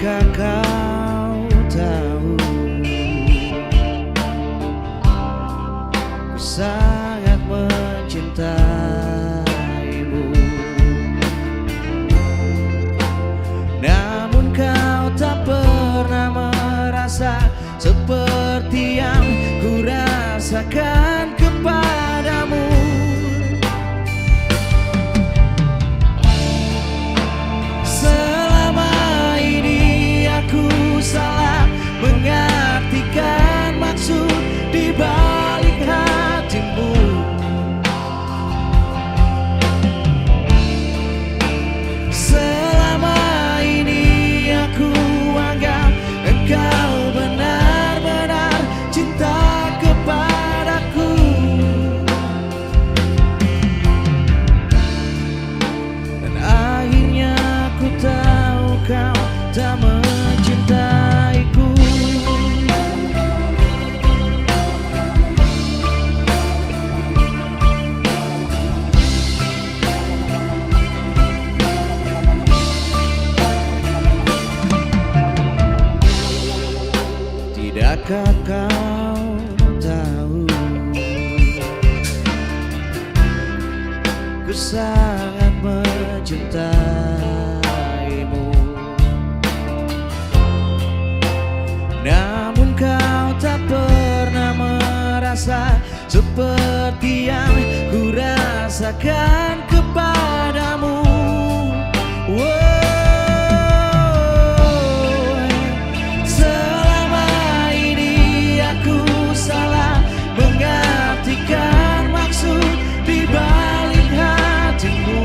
Tidakkah kau tahu, ku sangat mencintaimu. Namun kau tak pernah merasa seperti yang ku rasakan kepadamu. Selama ini aku salah mengartikan maksud di balik hatimu. Selama ini aku anggap engkau benar-benar cinta kepadaku. Dan akhirnya aku tahu kau tak mencintaiku. Tidakkah kau tahu, ku sangat mencintaimu. Namun kau tak pernah merasa seperti yang ku rasakan kepadamu. Selama ini aku salah mengartikan maksud di balik hatimu.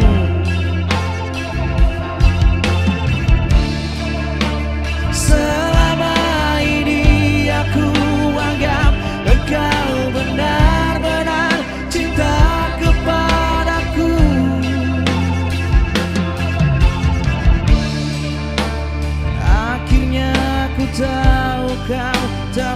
Selama ini aku anggap engkau benar-benar cinta kepadaku. Akhirnya aku tahu kau tak